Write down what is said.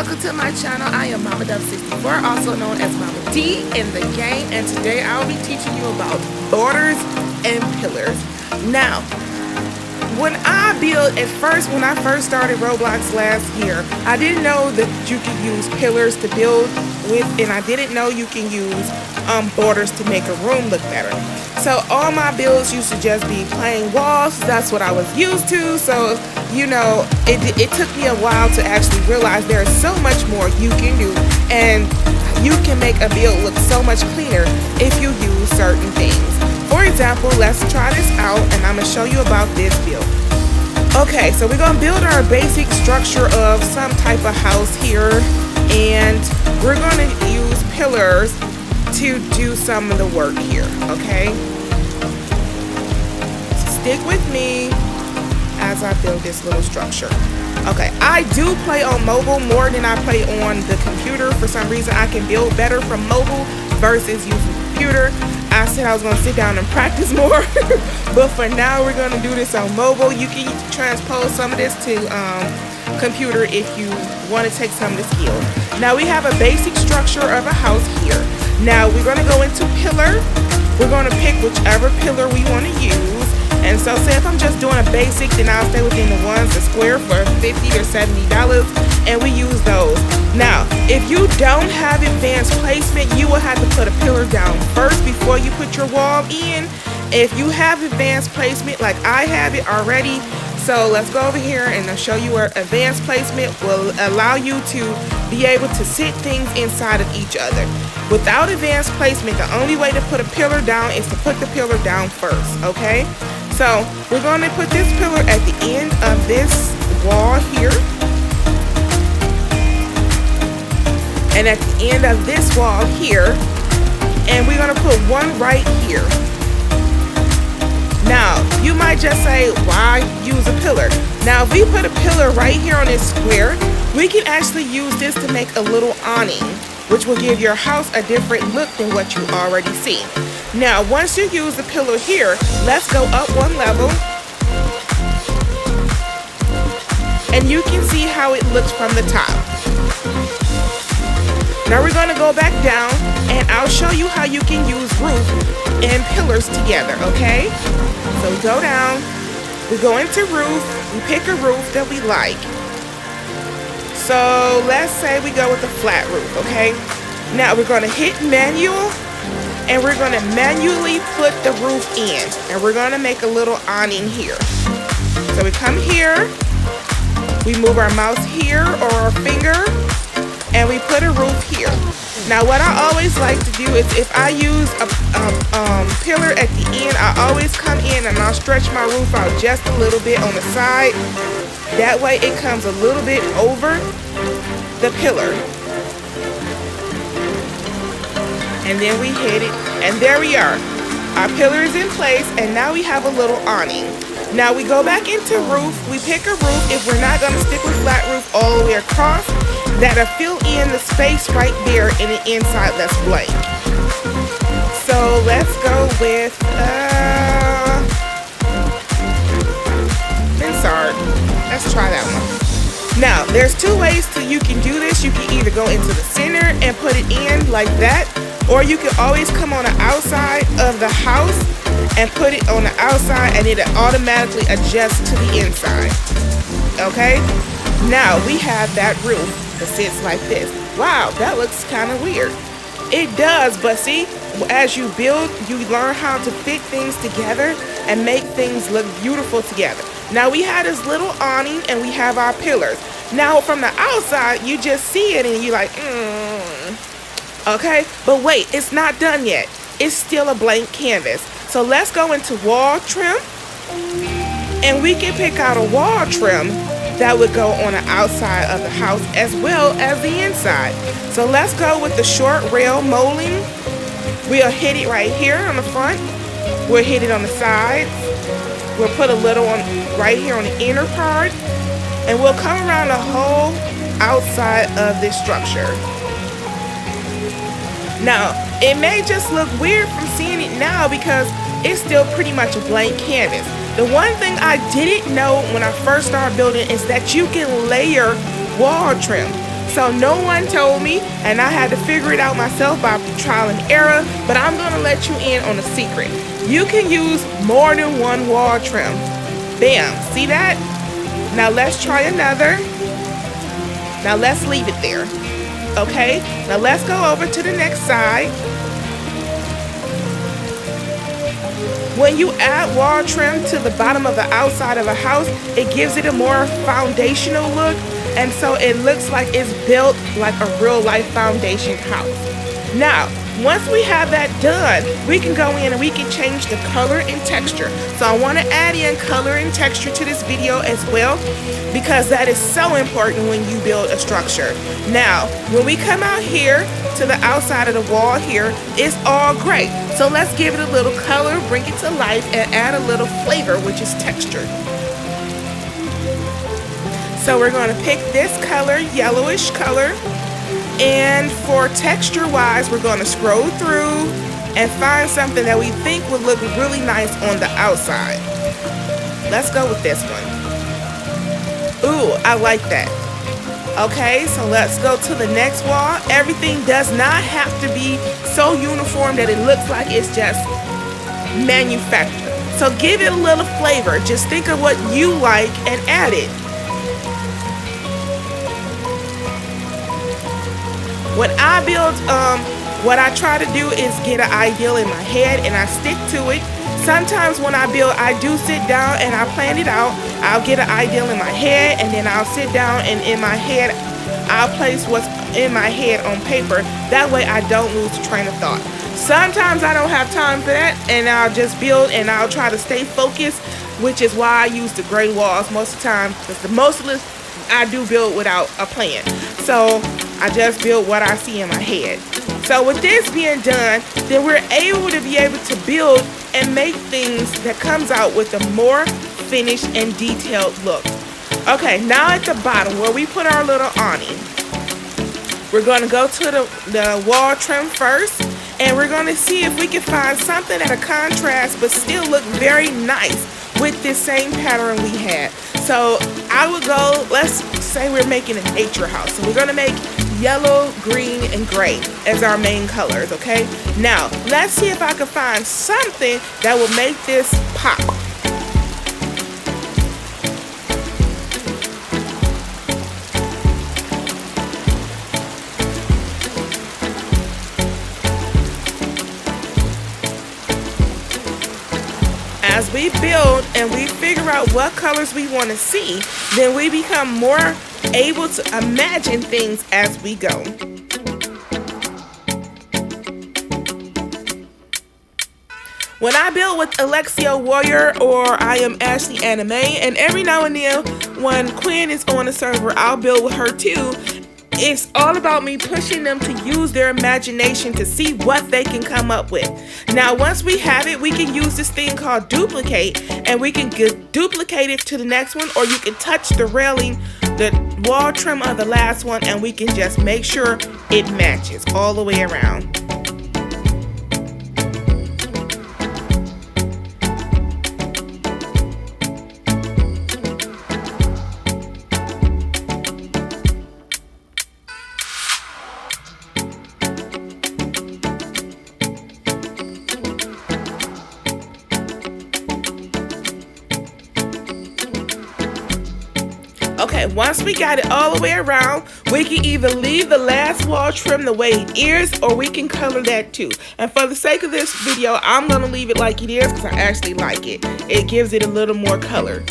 welcome to my channel. I am Mama Dove64, also known as Mama D in the game, and today I will be teaching you about borders and pillars. Now, when I first started Roblox last year, I didn't know that you could use pillars to build with, and I didn't know you can use borders to make a room look better. So all my builds used to just be plain walls. That's what I was used to. So, you know, it took me a while to actually realize there's so much more you can do, and you can make a build look so much cleaner if you use certain things. For example, let's try this out, and I'm going to show you about this build. Okay, so we're going to build our basic structure of some type of house here, and we're going to use pillars to do some of the work here, okay? Stick with me as I build this little structure. Okay, I do play on mobile more than I play on the computer. For some reason, I can build better from mobile versus using the computer. I said I was going to sit down and practice more, but for now, we're going to do this on mobile. You can transpose some of this to computer if you want to take some of the skills. Now, we have a basic structure of a house here. Now, we're going to go into pillar. We're going to pick whichever pillar we want to use. And so say if I'm just doing a basic, then I'll stay within the ones, the square for $50 or $70, and we use those. Now, if you don't have advanced placement, you will have to put a pillar down first before you put your wall in. If you have advanced placement, like I have it already, so let's go over here and I'll show you where advanced placement will allow you to be able to sit things inside of each other. Without advanced placement, the only way to put a pillar down is to put the pillar down first, okay? So we're going to put this pillar at the end of this wall here, and at the end of this wall here, and we're going to put one right here. Now, you might just say, why use a pillar? Now, if we put a pillar right here on this square, we can actually use this to make a little awning, which will give your house a different look than what you already see. Now, once you use the pillar here, let's go up one level. And you can see how it looks from the top. Now we're going to go back down, and I'll show you how you can use roof and pillars together, okay? So we go down, we go into roof, we pick a roof that we like. So let's say we go with a flat roof, okay? Now we're going to hit manual, and we're going to manually put the roof in, and we're going to make a little awning here. So we come here, we move our mouse here or our finger, and we put a roof here. Now what I always like to do is if I use a pillar at the end, I always come in and I'll stretch my roof out just a little bit on the side. That way it comes a little bit over the pillar. And then we hit it, and there we are. Our pillar is in place, and now we have a little awning. Now we go back into roof, we pick a roof. If we're not going to stick with flat roof all the way across, that'll fill in the space right there in the inside that's blank. So let's go with Mansard. Let's try that one. Now, there's two ways you can do this. You can either go into the center and put it in like that, or you can always come on the outside of the house and put it on the outside, and it'll automatically adjust to the inside. Okay? Now, we have that roof that sits like this. Wow, that looks kind of weird. It does, but see, as you build, you learn how to fit things together and make things look beautiful together. Now we have this little awning, and we have our pillars. Now from the outside, you just see it and you're like, okay, but wait, it's not done yet. It's still a blank canvas. So let's go into wall trim, and we can pick out a wall trim that would go on the outside of the house as well as the inside. So let's go with the short rail molding. We'll hit it right here on the front. We'll hit it on the sides. We'll put a little on right here on the inner part, and we'll come around the whole outside of this structure. Now, it may just look weird from seeing it now because it's still pretty much a blank canvas. The one thing I didn't know when I first started building is that you can layer wall trim. So no one told me, and I had to figure it out myself by trial and error, but I'm gonna let you in on a secret. You can use more than one wall trim. Bam, see that? Now let's try another. Now let's leave it there. Okay, now let's go over to the next side. When you add wall trim to the bottom of the outside of a house, it gives it a more foundational look, and so it looks like it's built like a real life foundation house. Now, once we have that done, we can go in and we can change the color and texture. So I want to add in color and texture to this video as well, because that is so important when you build a structure. Now, when we come out here to the outside of the wall here, it's all gray. So let's give it a little color, bring it to life, and add a little flavor, which is texture. So we're going to pick this color, yellowish color. And for texture wise, we're going to scroll through and find something that we think would look really nice on the outside. Let's go with this one. Ooh, I like that. Okay, so let's go to the next wall. Everything does not have to be so uniform that it looks like it's just manufactured. So give it a little flavor. Just think of what you like and add it. When I build, what I try to do is get an ideal in my head and I stick to it. Sometimes when I build, I do sit down and I plan it out. I'll get an ideal in my head and then I'll sit down and in my head, I'll place what's in my head on paper. That way I don't lose the train of thought. Sometimes I don't have time for that and I'll just build and I'll try to stay focused, which is why I use the gray walls most of the time, because most of this I do build without a plan. So I just build what I see in my head. So with this being done, then we're able to build and make things that comes out with a more finished and detailed look. Okay, now at the bottom where we put our little awning, we're going to go to the wall trim first, and we're going to see if we can find something at a contrast but still look very nice with this same pattern we had. So I would go, let's say we're making a nature house. So we're going to make yellow, green, and gray as our main colors, okay? Now, let's see if I can find something that will make this pop. As we build and we figure out what colors we want to see, then we become more able to imagine things as we go. When I build with Alexia Warrior or I am Ashley Anime, and every now and then when Quinn is on the server, I'll build with her too. It's all about me pushing them to use their imagination to see what they can come up with. Now, once we have it, we can use this thing called duplicate, and we can duplicate it to the next one, or you can touch the railing, the wall trim of the last one, and we can just make sure it matches all the way around. Okay, once we got it all the way around, we can either leave the last wall trim the way it is, or we can color that too. And for the sake of this video, I'm going to leave it like it is because I actually like it. It gives it a little more color.